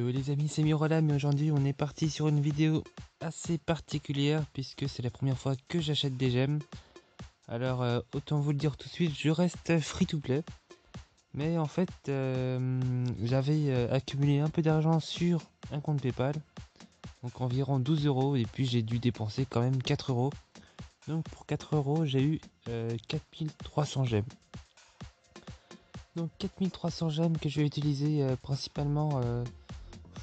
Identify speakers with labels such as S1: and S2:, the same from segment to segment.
S1: Yo les amis, c'est Mirola, mais aujourd'hui on est parti sur une vidéo assez particulière puisque c'est la première fois que j'achète des gemmes. Alors autant vous le dire tout de suite, je reste free to play. Mais en fait j'avais accumulé un peu d'argent sur un compte PayPal, donc environ 12 euros, et puis j'ai dû dépenser quand même 4 euros. Donc pour 4 euros j'ai eu 4300 gemmes. Donc 4300 gemmes que je vais utiliser principalement.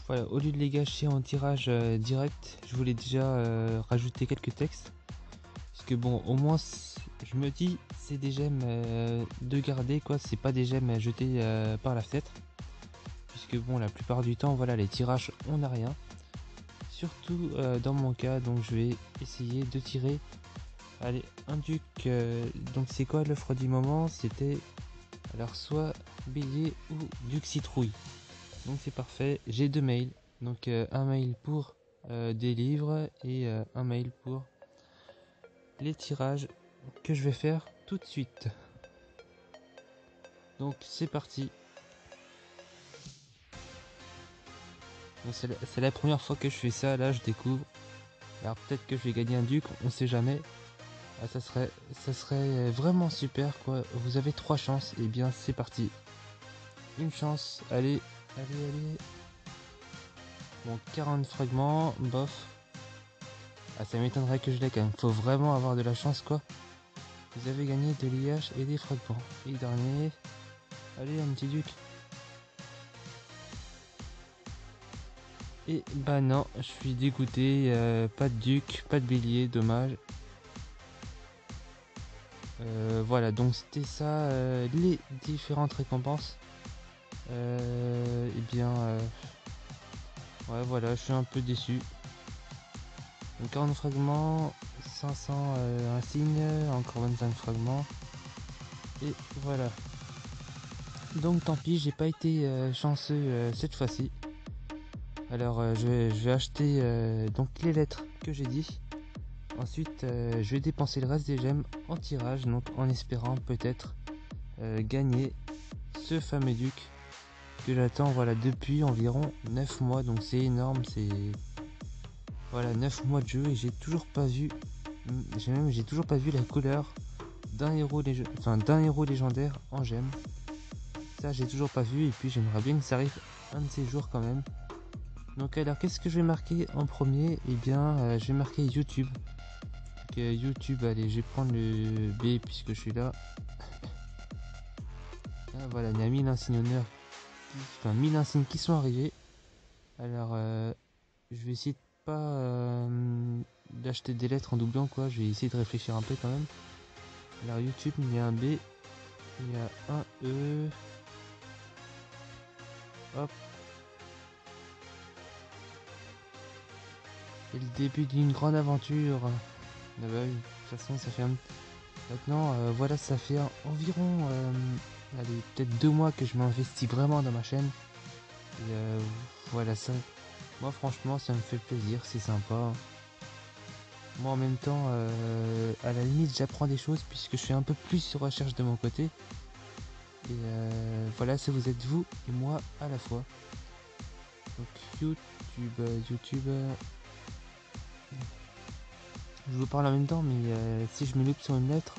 S1: Voilà, au lieu de les gâcher en tirage direct, je voulais déjà rajouter quelques textes. Parce que bon, au moins, je me dis, c'est des gemmes de garder, quoi. C'est pas des gemmes jetées par la fenêtre. Puisque bon, la plupart du temps, voilà, les tirages, on n'a rien. Surtout dans mon cas, donc je vais essayer de tirer. Allez, un duc. Donc c'est quoi l'offre du moment? C'était alors soit bélier ou duc citrouille. Donc c'est parfait, j'ai deux mails, donc un mail pour des livres et un mail pour les tirages que je vais faire tout de suite. Donc c'est parti. C'est la première fois que je fais ça, là je découvre. Alors peut-être que je vais gagner un duc, on sait jamais. Ah, ça serait vraiment super quoi. Vous avez 3 chances, et bien c'est parti. Une chance, allez. Bon, 40 fragments, bof. Ah, ça m'étonnerait que je l'ai quand même. Faut vraiment avoir de la chance quoi. Vous avez gagné de l'IH et des fragments. Et dernier. Allez, un petit duc. Et bah non, je suis dégoûté. Pas de duc, pas de bélier, dommage. Voilà, donc c'était ça les différentes récompenses. Et bien, ouais, voilà, je suis un peu déçu. Donc 40 fragments, 500 insignes, encore 25 fragments. Et voilà. Donc tant pis, j'ai pas été chanceux cette fois-ci. Alors je vais acheter donc les lettres que j'ai dit. Ensuite je vais dépenser le reste des gemmes en tirage, donc en espérant peut-être gagner ce fameux duc que j'attends voilà depuis environ 9 mois. Donc c'est énorme, c'est voilà 9 mois de jeu et j'ai toujours pas vu la couleur d'un héros légendaire en gemmes. Ça j'ai toujours pas vu, et puis j'aimerais bien que ça arrive un de ces jours quand même. Donc alors qu'est-ce que je vais marquer en premier? Et bien je vais marquer YouTube. Donc YouTube, allez, je vais prendre le B puisque je suis là. Ah, voilà, il y a 1000 insignes honneurs, 1000 insignes qui sont arrivés. Alors je vais essayer de pas d'acheter des lettres en doublant quoi, je vais essayer de réfléchir un peu quand même. Alors YouTube, il y a un B, il y a un E. Hop. C'est le début d'une grande aventure. Ah bah oui, de toute façon ça fait maintenant voilà, ça fait environ allez, peut-être 2 mois que je m'investis vraiment dans ma chaîne. Et voilà, ça, moi franchement ça me fait plaisir, c'est sympa. Moi en même temps à la limite j'apprends des choses puisque je fais un peu plus sur recherche de mon côté. Et voilà, ça vous êtes vous et moi à la fois. Donc YouTube, je vous parle en même temps, mais si je me loupe sur une lettre,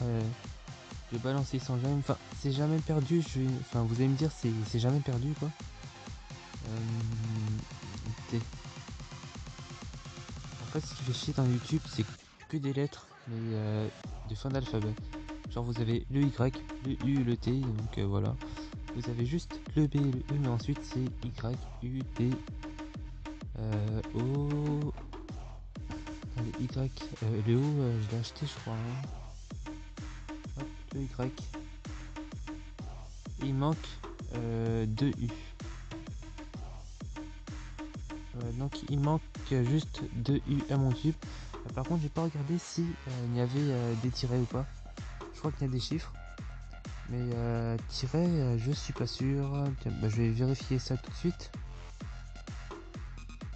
S1: je vais balancer sans jamais. Enfin, c'est jamais perdu. Enfin, vous allez me dire, c'est jamais perdu quoi. T. En fait, ce qui fait chier dans YouTube, c'est que des lettres, mais de fin d'alphabet. Genre, vous avez le Y, le U, le T, donc voilà. Vous avez juste le B et le E, mais ensuite c'est Y, U, T, O. Allez, Y, le O, je l'ai acheté, je crois. Hein. Hop, le Y. Et il manque 2 U. Donc il manque juste 2 U à mon tube. Par contre, j'ai pas regardé si il y avait des tirets ou pas. Je crois qu'il y a des chiffres, mais tirets, je suis pas sûr. Tiens, bah, je vais vérifier ça tout de suite.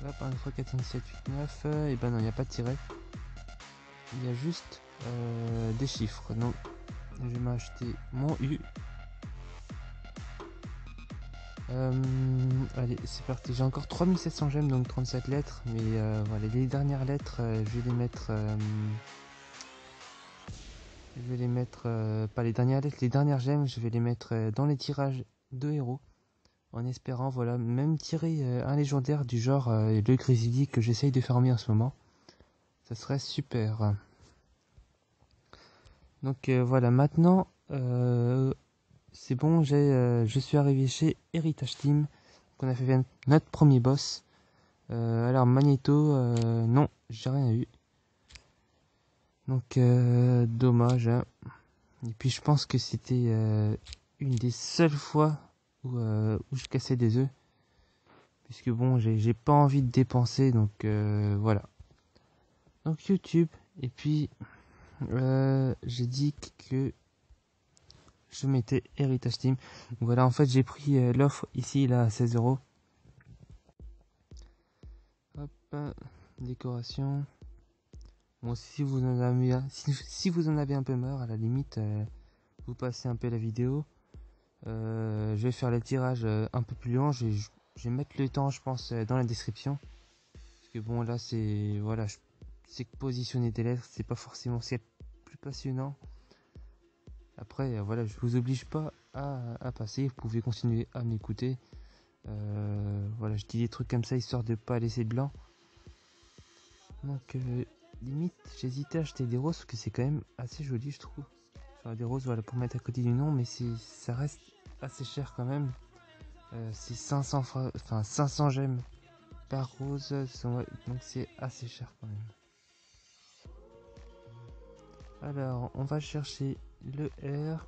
S1: Hop, 1, 2, 3, 4, 5, 6, 7, 8, 9. Et ben non, il n'y a pas de tiret. Il y a juste des chiffres. Donc je vais m'acheter mon U. Allez, c'est parti. J'ai encore 3700 gemmes, donc 37 lettres. Mais voilà, les dernières lettres, je vais les mettre. Pas les dernières lettres, les dernières gemmes, je vais les mettre dans les tirages de héros. En espérant, voilà, même tirer un légendaire du genre le Grizzly que j'essaye de farmer en ce moment. Ça serait super. Donc voilà, maintenant, c'est bon, je suis arrivé chez Heritage Team. Donc on a fait notre premier boss. Alors Magneto, non, j'ai rien eu. Donc dommage. Hein. Et puis je pense que c'était une des seules fois où je cassais des œufs. Puisque bon, j'ai pas envie de dépenser, donc voilà. Donc YouTube, et puis j'ai dit que je mettais Heritage Team. Donc voilà, en fait j'ai pris l'offre ici là à 16 €. Hop, décoration. Bon, si vous en avez, si vous en avez un peu marre, à la limite, vous passez un peu la vidéo. Je vais faire les tirages un peu plus long. Je vais mettre le temps, je pense, dans la description. Parce que bon, là, c'est voilà, c'est que positionner des lettres, c'est pas forcément ce qui est plus passionnant. Après, voilà, je vous oblige pas à passer. Vous pouvez continuer à m'écouter. Voilà, je dis des trucs comme ça histoire de pas laisser de blanc. Donc, limite, j'hésitais à acheter des roses parce que c'est quand même assez joli, je trouve. Genre des roses, voilà, pour mettre à côté du nom, mais ça reste assez cher quand même. C'est 500 gemmes par rose, donc c'est assez cher quand même. Alors, on va chercher le R.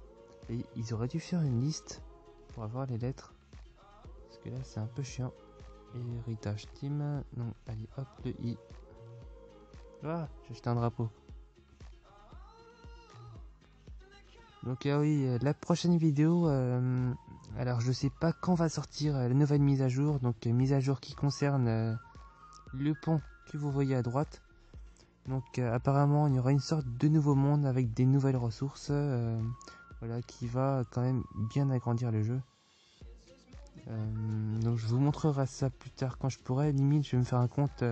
S1: Et ils auraient dû faire une liste pour avoir les lettres. Parce que là, c'est un peu chiant. Héritage Team. Non, allez, hop, le I. Ah, j'ai acheté un drapeau. Donc, ah oui, la prochaine vidéo. Alors, je sais pas quand va sortir la nouvelle mise à jour. Donc, mise à jour qui concerne le pont que vous voyez à droite. Donc, apparemment, il y aura une sorte de nouveau monde avec des nouvelles ressources. Voilà, qui va quand même bien agrandir le jeu. Donc je vous montrerai ça plus tard quand je pourrai. Limite, je vais me faire un compte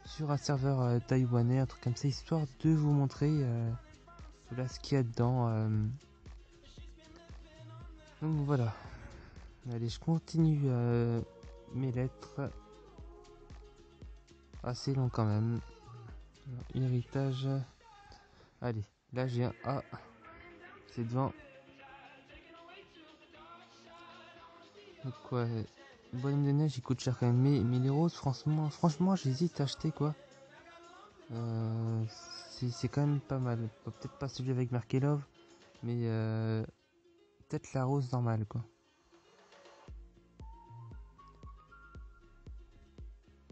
S1: sur un serveur taïwanais, un truc comme ça, histoire de vous montrer voilà, ce qu'il y a dedans. Donc voilà. Allez, je continue mes lettres. Assez long quand même. Héritage. Allez, là j'ai un A. C'est devant. Donc quoi, bonhomme de neige il coûte cher quand même. Mais les roses, franchement j'hésite à acheter quoi. Euh, c'est quand même pas mal. Peut-être pas celui avec marqué Love, mais peut-être la rose normale quoi.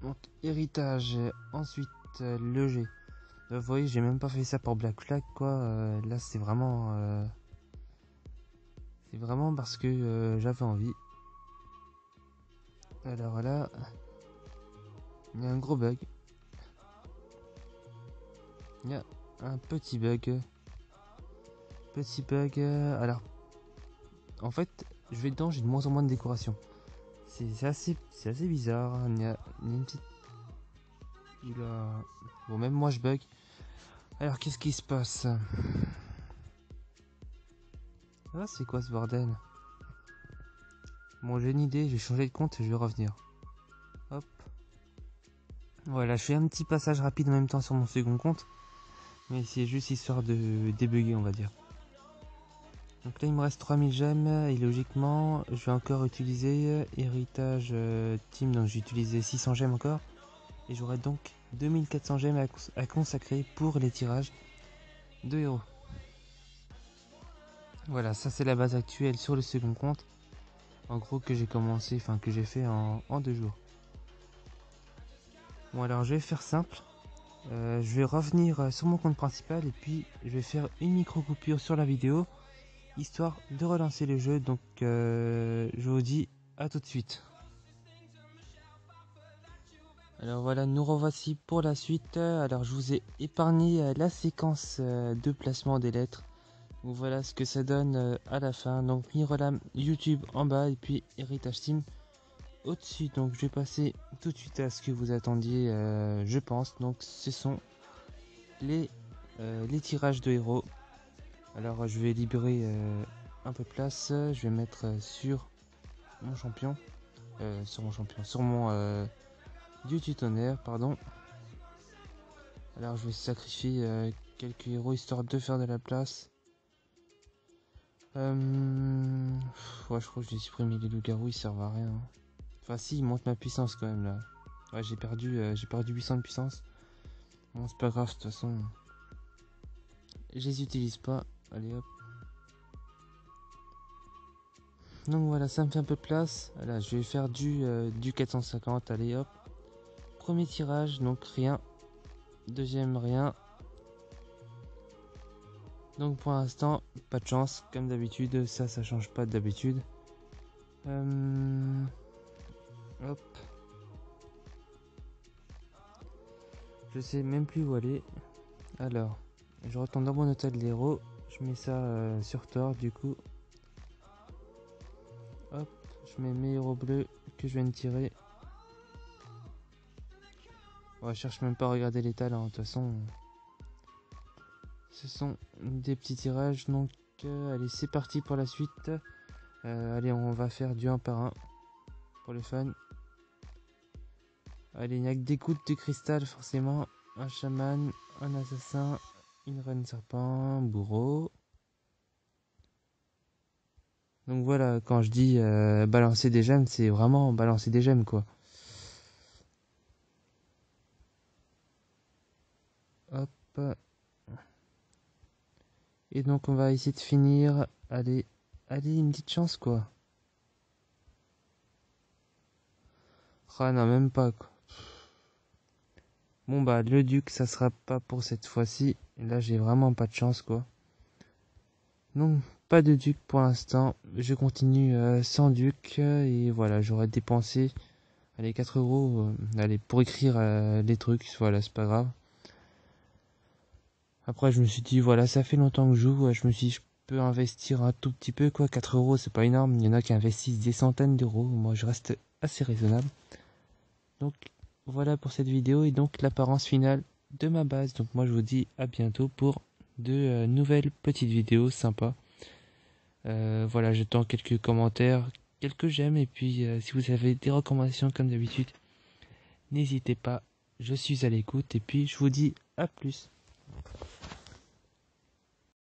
S1: Donc héritage, ensuite le G. Vous voyez, j'ai même pas fait ça pour Black Flag quoi. Là c'est vraiment parce que j'avais envie. Alors là, il y a un gros bug. Il y a un petit bug. Petit bug. Alors, en fait, je vais dedans, j'ai de moins en moins de décoration. C'est assez bizarre. Il y a une petite. Bon, même moi je bug. Alors, qu'est-ce qui se passe? Ah, c'est quoi ce bordel? Bon, j'ai une idée, je vais changer de compte et je vais revenir. Hop. Voilà, je fais un petit passage rapide en même temps sur mon second compte. Mais c'est juste histoire de débugger, on va dire. Donc là, il me reste 3000 gemmes et logiquement, je vais encore utiliser Héritage Team. Donc, j'ai utilisé 600 gemmes encore. Et j'aurai donc 2400 gemmes à consacrer pour les tirages de héros. Voilà, ça c'est la base actuelle sur le second compte. En gros, que j'ai commencé, enfin que j'ai fait en 2 jours. Bon, alors je vais faire simple. Je vais revenir sur mon compte principal et puis je vais faire une micro coupure sur la vidéo histoire de relancer le jeu. Donc je vous dis à tout de suite. Alors voilà, nous revoici pour la suite. Alors je vous ai épargné la séquence de placement des lettres. Donc voilà ce que ça donne à la fin. Donc Mirolam YouTube en bas et puis Héritage Team au-dessus. Donc je vais passer tout de suite à ce que vous attendiez, je pense. Donc ce sont les tirages de héros. Alors je vais libérer un peu de place. Je vais mettre sur mon champion. Sur mon dieu tutonnaire, pardon. Alors je vais sacrifier quelques héros histoire de faire de la place. Ouais, je crois que je vais supprimer les loups-garous, ils servent à rien. Enfin si, ils montent ma puissance quand même là. Ouais, j'ai perdu 800 de puissance. Bon, c'est pas grave, de toute façon. Je les utilise pas. Allez hop. Donc voilà, ça me fait un peu de place. Là, je vais faire du 450. Allez hop. Premier tirage, donc rien. Deuxième, rien. Donc pour l'instant, pas de chance, comme d'habitude. Ça change pas d'habitude. Hop. Je sais même plus où aller. Alors, je retourne dans mon hôtel d'héros. Je mets ça sur Thor du coup. Hop, je mets mes héros bleus que je viens de tirer. Ouais, je cherche même pas à regarder l'état là, de toute façon. Ce sont des petits tirages, donc allez, c'est parti pour la suite. Allez, on va faire du 1 par 1 pour le fun. Allez, il n'y a que des gouttes de cristal forcément. Un chaman, un assassin, une reine serpent, un bourreau. Donc voilà, quand je dis balancer des gemmes, c'est vraiment balancer des gemmes quoi. Hop. Et donc on va essayer de finir. Allez, allez, une petite chance quoi. Ah non, même pas quoi. Bon bah le duc ça sera pas pour cette fois-ci. Là j'ai vraiment pas de chance quoi. Donc pas de duc pour l'instant. Je continue sans duc. Et voilà, j'aurais dépensé allez 4 euros allez, pour écrire les trucs. Voilà, c'est pas grave. Après je me suis dit voilà, ça fait longtemps que je joue. Je me suis dit je peux investir un tout petit peu quoi. 4 euros c'est pas énorme. Il y en a qui investissent des centaines d'euros. Moi je reste assez raisonnable. Donc voilà pour cette vidéo et donc l'apparence finale de ma base. Donc moi je vous dis à bientôt pour de nouvelles petites vidéos sympas. Voilà, j'attends quelques commentaires, quelques j'aime et puis si vous avez des recommandations comme d'habitude, n'hésitez pas, je suis à l'écoute et puis je vous dis à plus.